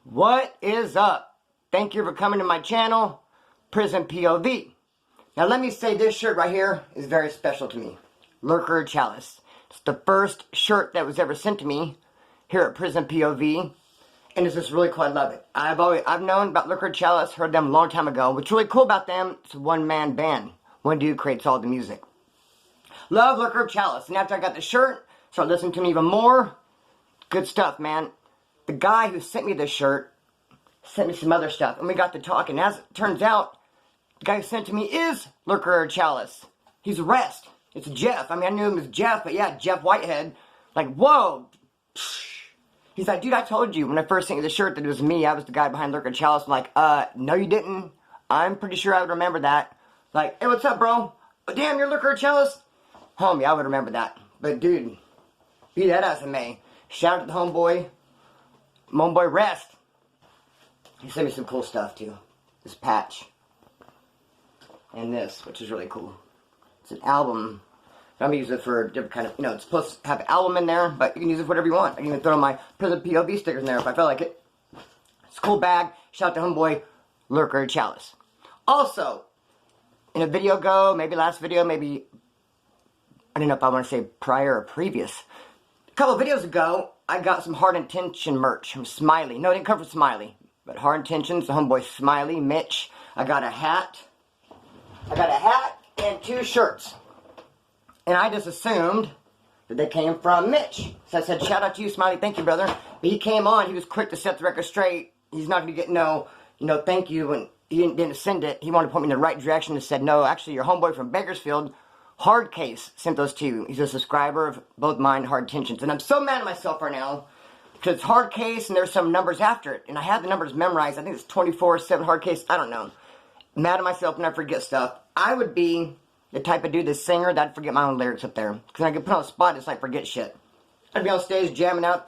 What is up? Thank you for coming to my channel, Prison POV. Now let me say this shirt right here is very special to me. Lurker Chalice. It's the first shirt that was ever sent to me here at Prison POV. And it's just really cool. I love it. I've known about Lurker Chalice, heard them a long time ago. What's really cool about them, it's a one-man band. One dude creates all the music. Love Lurker Chalice. And after I got the shirt, started listening to them even more. Good stuff, man. The guy who sent me this shirt sent me some other stuff, and we got to talking. As it turns out, the guy who sent it to me is Lurker Chalice. He's a rest. It's Jeff. I mean, I knew him as Jeff, but yeah, Jeff Whitehead. Like, whoa. He's like, dude, I told you when I first sent you the shirt that it was me. I was the guy behind Lurker Chalice. I'm like, no you didn't. I'm pretty sure I would remember that. Like, hey, what's up, bro? Oh, damn, you're Lurker Chalice? Homie, I would remember that. But, dude, be that as it may. Shout out to the homeboy. Homeboy Rest. He sent me some cool stuff too. This patch. And this, which is really cool. It's an album. I'm going to use it for different kind of, it's supposed to have an album in there, but you can use it for whatever you want. I can even throw my Prison POV stickers in there if I feel like it. It's a cool bag. Shout out to homeboy Lurker Chalice. Also, in a video ago, maybe last video, maybe, I don't know if I want to say prior or previous. A couple of videos ago, I got some Hard Intention merch from Smiley. No, it didn't come from Smiley. But Hard Intentions, the homeboy Smiley, Mitch. I got a hat. And 2 shirts. And I just assumed that they came from Mitch. So I said, shout out to you, Smiley. Thank you, brother. But he came on. He was quick to set the record straight. He's not going to get no, thank you. And he didn't send it. He wanted to point me in the right direction and said, no, actually, your homeboy from Bakersfield, Hardcase, sent those to you. He's a subscriber of both mine, Hard Intentions. And I'm so mad at myself right now. Because it's Hardcase and there's some numbers after it. And I have the numbers memorized. I think it's 24/7 Hardcase. I don't know. Mad at myself when I forget stuff. I would be the type of dude, the singer, that I'd forget my own lyrics up there. Because I could put on a spot, it's like forget shit. I'd be on stage jamming out.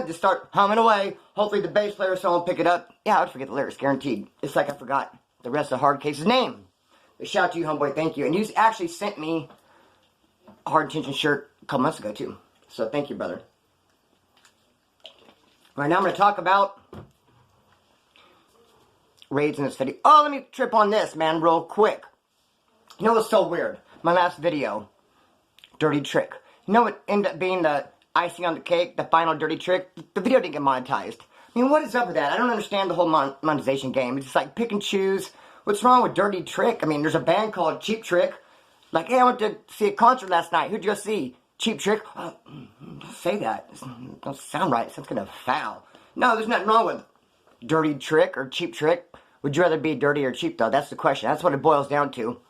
Just start humming away. Hopefully the bass player or someone will pick it up. Yeah, I would forget the lyrics, guaranteed. It's like I forgot the rest of Hardcase's name. But shout out to you, homeboy, thank you. And you actually sent me a Hard Intention shirt a couple months ago, too. So thank you, brother. Right now I'm going to talk about raids in this video. Oh, let me trip on this, man, real quick. You know what's so weird? My last video, Dirty Trick. You know what ended up being the icing on the cake, the final dirty trick? The video didn't get monetized. I mean, what is up with that? I don't understand the whole monetization game. It's just like pick and choose. What's wrong with Dirty Trick? I mean, there's a band called Cheap Trick. Like, hey, I went to see a concert last night. Who'd you go see? Cheap Trick? Don't say that. It don't sound right. It sounds kind of foul. No, there's nothing wrong with Dirty Trick or Cheap Trick. Would you rather be dirty or cheap, though? That's the question. That's what it boils down to.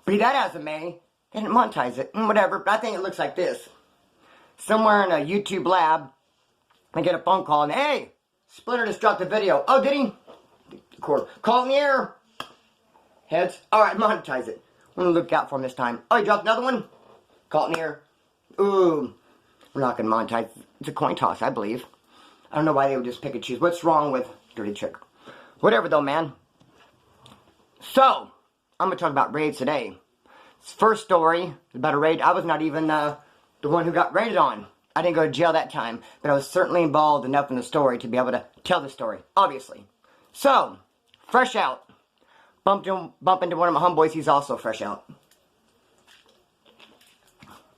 Be that as it may, they didn't monetize it. Whatever, but I think it looks like this. Somewhere in a YouTube lab, I get a phone call and, hey, Splinter just dropped a video. Oh, did he? Call in the air. Heads. Alright, monetize it. I'm going to look out for him this time. Oh, he dropped another one? Call it in the air. Ooh. We're not going to monetize. It's a coin toss, I believe. I don't know why they would just pick and choose. What's wrong with Dirty Trick? Whatever, though, man. So, I'm going to talk about raids today. This first story is about a raid. I was not even the one who got raided on. I didn't go to jail that time, but I was certainly involved enough in the story to be able to tell the story, obviously. So, fresh out. Bump into one of my homeboys, he's also fresh out.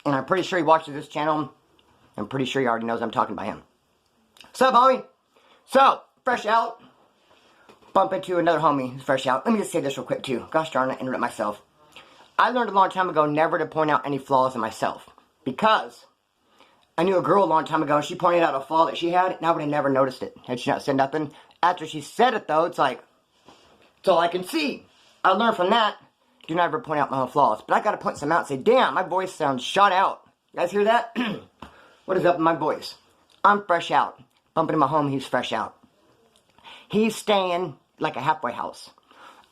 And I'm pretty sure he watches this channel. I'm pretty sure he already knows I'm talking about him. What's up, homie? So, fresh out. Bump into another homie who's fresh out. Let me just say this real quick, too. Gosh darn it, interrupt myself. I learned a long time ago never to point out any flaws in myself. Because I knew a girl a long time ago, and she pointed out a flaw that she had, and I would have never noticed it. Had she not said nothing. After she said it, though, it's like, it's all I can see. I learned from that, do not ever point out my own flaws. But I gotta point some out and say, damn, my voice sounds shot out. You guys hear that? What is up with my voice? I'm fresh out. Bumping into my homie, he's fresh out. He's staying like a halfway house.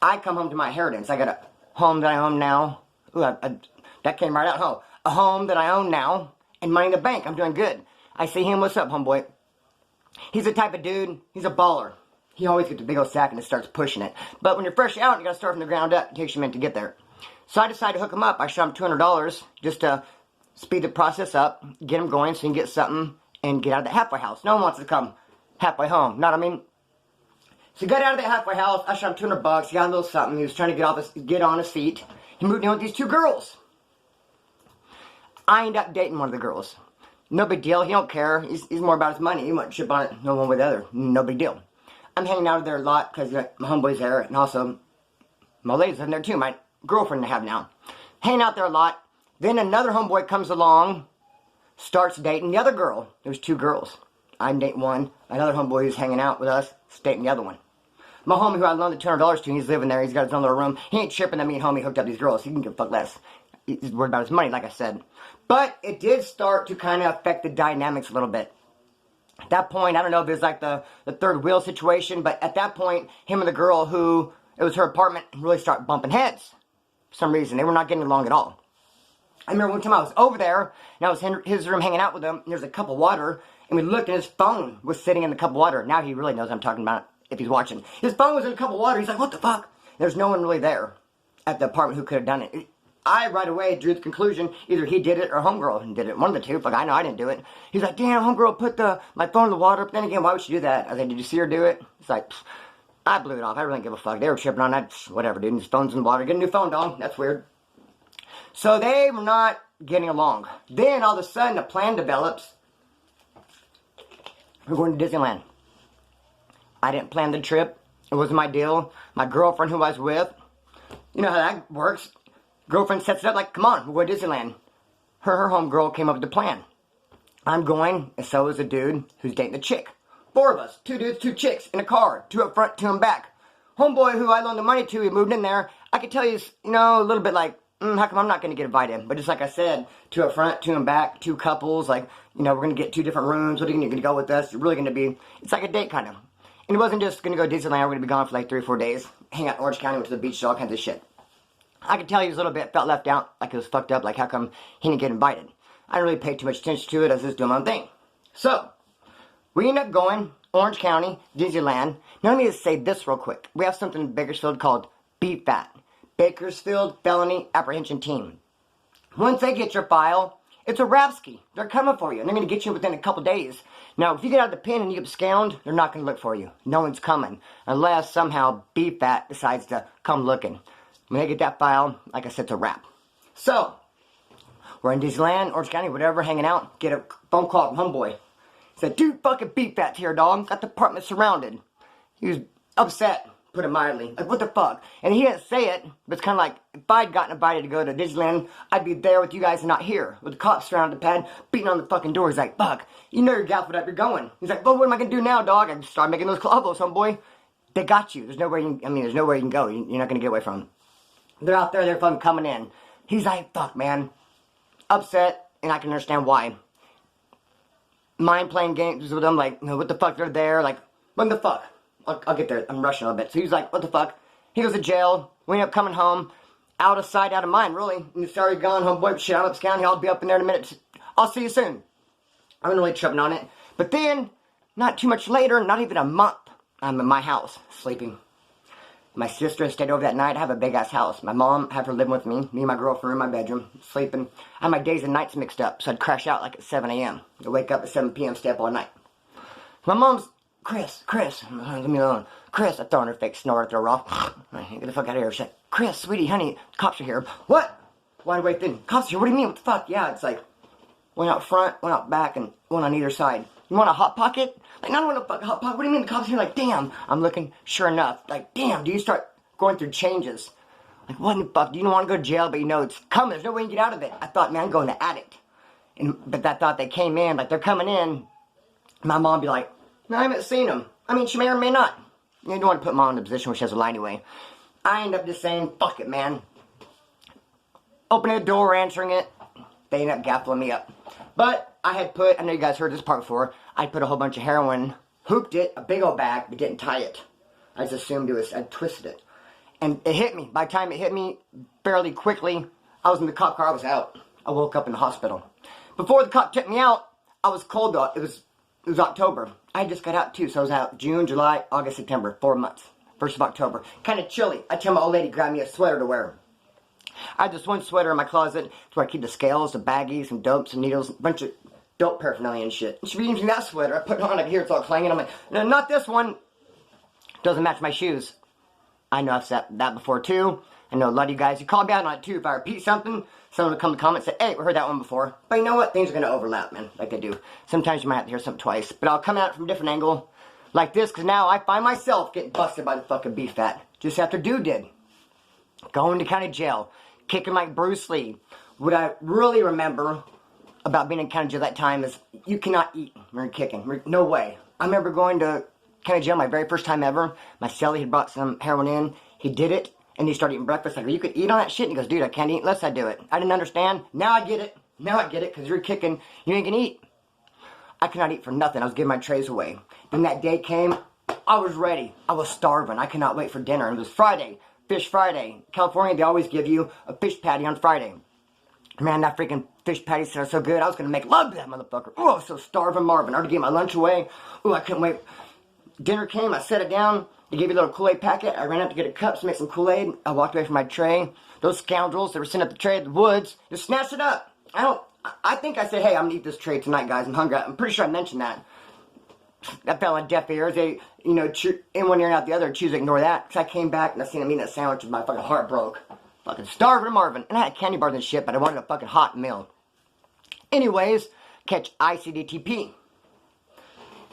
I come home to my inheritance. I got a home that I own now. Ooh, that came right out, huh? A home that I own now, and money in the bank. I'm doing good. I see him, what's up, homeboy? He's the type of dude, he's a baller. He always gets a big old sack and just starts pushing it. But when you're fresh out, you gotta start from the ground up. It takes you a minute to get there. So I decided to hook him up. I shot him $200 just to speed the process up, get him going so he can get something and get out of the halfway house. No one wants to come halfway home. Know what I mean? So he got out of the halfway house. I shot him $200. He got a little something. He was trying to get on his feet. He moved in with these two girls. I ended up dating one of the girls. No big deal. He don't care. He's more about his money. He wouldn't ship on it no one with the other. No big deal. I'm hanging out there a lot because my homeboy's there, and also my lady's living there too. My girlfriend I have now. Hanging out there a lot. Then another homeboy comes along, starts dating the other girl. There's two girls. I'm dating one. Another homeboy who's hanging out with us is dating the other one. My homie who I loaned the $200 to, he's living there. He's got his own little room. He ain't tripping that me and homie hooked up these girls. He can give a fuck less. He's worried about his money, like I said. But it did start to kind of affect the dynamics a little bit. At that point, I don't know if it was like the third wheel situation, but at that point, him and the girl who, it was her apartment, really started bumping heads. For some reason, they were not getting along at all. I remember one time I was over there, and I was in his room hanging out with him, and there's a cup of water, and we looked, and his phone was sitting in the cup of water. Now he really knows what I'm talking about, if he's watching. His phone was in a cup of water. He's like, what the fuck? There's no one really there at the apartment who could have done it. I right away drew the conclusion, either he did it or homegirl did it. One of the two. Like, I know I didn't do it. He's like, damn, homegirl put my phone in the water. But then again, why would she do that? I was like, did you see her do it? It's like, pfft, I blew it off. I really didn't give a fuck. They were tripping on that. Pfft, whatever, dude. His phone's in the water. Get a new phone, dog. That's weird. So they were not getting along. Then all of a sudden, a plan develops. We're going to Disneyland. I didn't plan the trip. It wasn't my deal. My girlfriend who I was with, you know how that works. Girlfriend sets it up like, come on, we're going to Disneyland. Her homegirl came up with the plan. I'm going, and so is a dude who's dating the chick. 4 of us, 2 dudes, 2 chicks, in a car, 2 up front, 2 in back. Homeboy who I loaned the money to, he moved in there. I could tell he's, you know, a little bit like, how come I'm not going to get invited? But just like I said, 2 up front, 2 in back, 2 couples, like, you know, we're going to get 2 different rooms. What are you going to go with us? You're really going to be, it's like a date kind of. And it wasn't just going to go to Disneyland, we're going to be gone for like 3 or 4 days. Hang out in Orange County, went to the beach, all kinds of shit. I could tell he was a little bit, felt left out, like it was fucked up, like how come he didn't get invited. I didn't really pay too much attention to it, I was just doing my own thing. So, we ended up going, Orange County, Disneyland. Now let me just say this real quick. We have something in Bakersfield called BFAT. Bakersfield Felony Apprehension Team. Once they get your file, it's a rap-ski. They're coming for you, and they're going to get you within a couple days. Now, if you get out of the pen and you get scanned, they're not going to look for you. No one's coming, unless somehow BFAT decides to come looking. When they get that file, like I said, it's a wrap. So, we're in Disneyland, Orange County, whatever, hanging out. Get a phone call from homeboy. He said, dude, fucking BFAT's here, dog. Got the apartment surrounded. He was upset, put it mildly. Like, what the fuck? And he didn't say it, but it's kind of like, if I'd gotten invited to go to Disneyland, I'd be there with you guys and not here. With the cops surrounded the pad, beating on the fucking door. He's like, fuck, you know you're gaffled up, you're going. He's like, well, what am I going to do now, dog? I just started making those calls, homeboy. They got you. There's nowhere you can, there's nowhere you can go. You're not going to get away from them. They're out there, they're fucking coming in. He's like, fuck, man. Upset, and I can understand why. Mind playing games with them, like, you know, what the fuck, they're there, like, what the fuck? I'll get there, I'm rushing a little bit. So he's like, what the fuck? He goes to jail, we end up coming home, out of sight, out of mind, really. And he started going, homeboy, shit, I'm upscounting, I'll be up in there in a minute. I'll see you soon. I wasn't really tripping on it. But then, not too much later, not even a month, I'm in my house, sleeping. My sister stayed over that night. I have a big-ass house. My mom had her living with me. Me and my girlfriend in my bedroom, sleeping. I had my days and nights mixed up, so I'd crash out like at 7 a.m. I'd wake up at 7 p.m., stay up all night. My mom's, Chris, leave me alone. Chris, I throw in her fake snore, throw her off. Get the fuck out of here. She's like, Chris, sweetie, honey, cops are here. What? Wide awake then. Cops are here? What do you mean? What the fuck? Yeah, it's like, one out front, one out back, and one on either side. You want a hot pocket? Like, I don't want a fucking hot pocket. What do you mean the cops are here? Like, damn. I'm looking, sure enough. Like, damn, do you start going through changes? Like, what in the fuck? Do you don't want to go to jail, but you know it's coming. There's no way you can get out of it. I thought, man, I'm going to addict. But that thought they came in, like, they're coming in. My mom would be like, no, I haven't seen them. I mean, she may or may not. You don't want to put mom in a position where she has a lie anyway. I end up just saying, fuck it, man. Opening the door, answering it. They end up gaffling me up. But I had put, I know you guys heard this part before, I put a whole bunch of heroin, hooped it, a big old bag, but didn't tie it. I just assumed it was, I twisted it. And it hit me. By the time it hit me, fairly quickly, I was in the cop car, I was out. I woke up in the hospital. Before the cop took me out, I was cold though. It was October. I just got out too, so I was out June, July, August, September, 4 months. 1st of October. Kind of chilly. I tell my old lady, grab me a sweater to wear. I had this one sweater in my closet. It's where I keep the scales, the baggies, some dopes, some needles, a bunch of dope paraphernalia and shit. She reads me that sweater. I put it on, I can hear it's all clanging. I'm like, no, not this one. Doesn't match my shoes. I know I've said that before too. I know a lot of you guys, you call me out on it too. If I repeat something, someone will come to comment and say, hey, we heard that one before. But you know what? Things are going to overlap, man, like they do. Sometimes you might have to hear something twice. But I'll come at it from a different angle, like this, because now I find myself getting busted by the fucking beef fat. Just after Dude did. Going to county jail. Kicking like Bruce Lee. What I really remember about being in county jail that time is you cannot eat when you're kicking. No way. I remember going to county jail my very first time ever. My cellie had brought some heroin in. He did it. And he started eating breakfast. Like, you could eat on that shit? And he goes, dude, I can't eat unless I do it. I didn't understand. Now I get it. Now I get it. Because you're kicking. You ain't gonna eat. I could not eat for nothing. I was giving my trays away. Then that day came. I was ready. I was starving. I could not wait for dinner. It was Friday. Fish Friday. California, they always give you a fish patty on Friday. Man, that freaking fish patty sounded so good. I was gonna make love to that motherfucker. Oh, I was so starving, Marvin. I already gave my lunch away. Oh, I couldn't wait. Dinner came. I set it down. They gave me a little Kool-Aid packet. I ran out to get a cup to make some Kool-Aid. I walked away from my tray. Those scoundrels that were sitting at the tray at the woods just snatched it up. I think I said, hey, I'm gonna eat this tray tonight, guys. I'm hungry. I'm pretty sure I mentioned that. That fell on deaf ears. They, in one ear and out the other, choose to ignore that. Because I came back and I seen them eating that sandwich and my fucking heart broke. Fucking starving Marvin. And I had candy bars and shit, but I wanted a fucking hot meal. Anyways, catch ICDTP.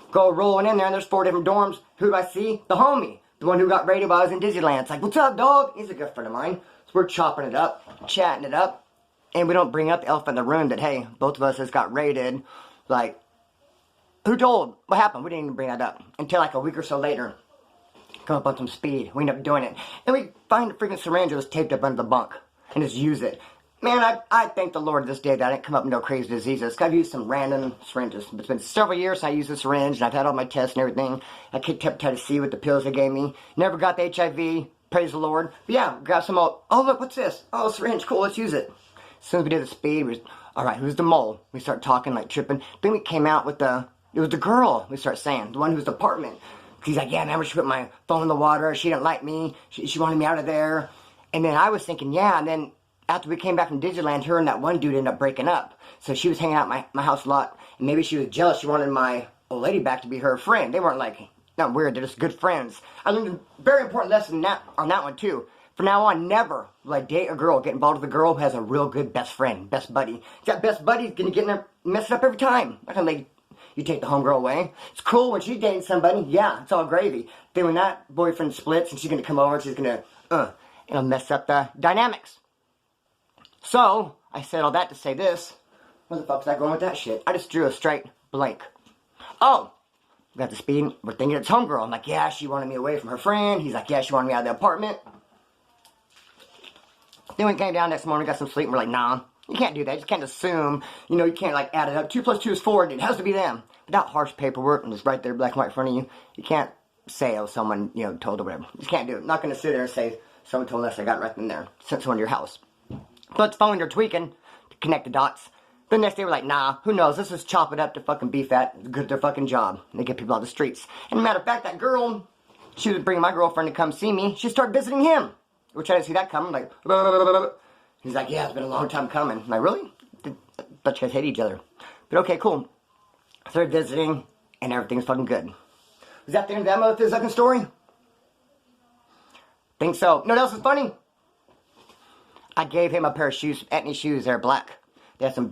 Go rolling in there, and there's 4 different dorms. Who do I see? The homie. The one who got raided while I was in Disneyland. It's like, what's up, dog? He's a good friend of mine. So we're chopping it up, chatting it up. And we don't bring up the elephant in the room that, hey, both of us has got raided. Like, who told? What happened? We didn't even bring that up. Until like a week or so later. Come up on some speed. We end up doing it. And we find a freaking syringe that was taped up under the bunk. And just use it. Man, I thank the Lord this day that I didn't come up with no crazy diseases. I've used some random syringes. It's been several years since I used a syringe, and I've had all my tests and everything. I kicked hepatitis C with the pills they gave me. Never got the HIV. Praise the Lord. But yeah, grab some oh, look, what's this? Oh, syringe. Cool, let's use it. As soon as we did the speed, we was, all right, who's the mole? We start talking, like, tripping. Then we came out with it was the girl, we start saying, the one who's the apartment. He's like, yeah, remember she put my phone in the water. She didn't like me. She wanted me out of there. And then I was thinking, yeah, and then after we came back from Disneyland, her and that one dude ended up breaking up. So she was hanging out at my house a lot. And maybe she was jealous. She wanted my old lady back to be her friend. They weren't like, not weird. They're just good friends. I learned a very important lesson on that one, too. From now on, never will I date a girl, get involved with a girl who has a real good best friend, best buddy. That best buddy's going to get in there, mess it up every time. I'm not going to let you take the homegirl away. It's cool when she's dating somebody. Yeah, it's all gravy. Then when that boyfriend splits and she's going to come over and she's going to, it'll mess up the dynamics. So, I said all that to say this. Where the fuck was I going with that shit? I just drew a straight blank. Oh, we got the speed. We're thinking it's homegirl. I'm like, yeah, she wanted me away from her friend. He's like, yeah, she wanted me out of the apartment. Then we came down next morning, got some sleep, and we're like, nah, you can't do that. You just can't assume. You can't, like, add it up. 2 plus 2 is 4, and it has to be them. Without harsh paperwork, and it's right there, black and white in front of you, you can't say, oh, someone, told or whatever. You just can't do it. I'm not going to sit there and say, someone told us I got it right in there. Sent someone to your house. But the phone, they're tweaking to connect the dots. The next day, we're like, nah, who knows? Let's just chop it up to fucking beef fat. It's good at their fucking job. They get people out the streets. And matter of fact, that girl, she was bringing my girlfriend to come see me. She started visiting him. Which I didn't see that coming. Like, he's like, yeah, it's been a long time coming. I'm like, really? I thought you guys hate each other. But okay, cool. Started visiting, and everything's fucking good. Was that the end of that motherfucking story? Think so. You know what else is funny? I gave him a pair of shoes, Etnies shoes. They're black. They had some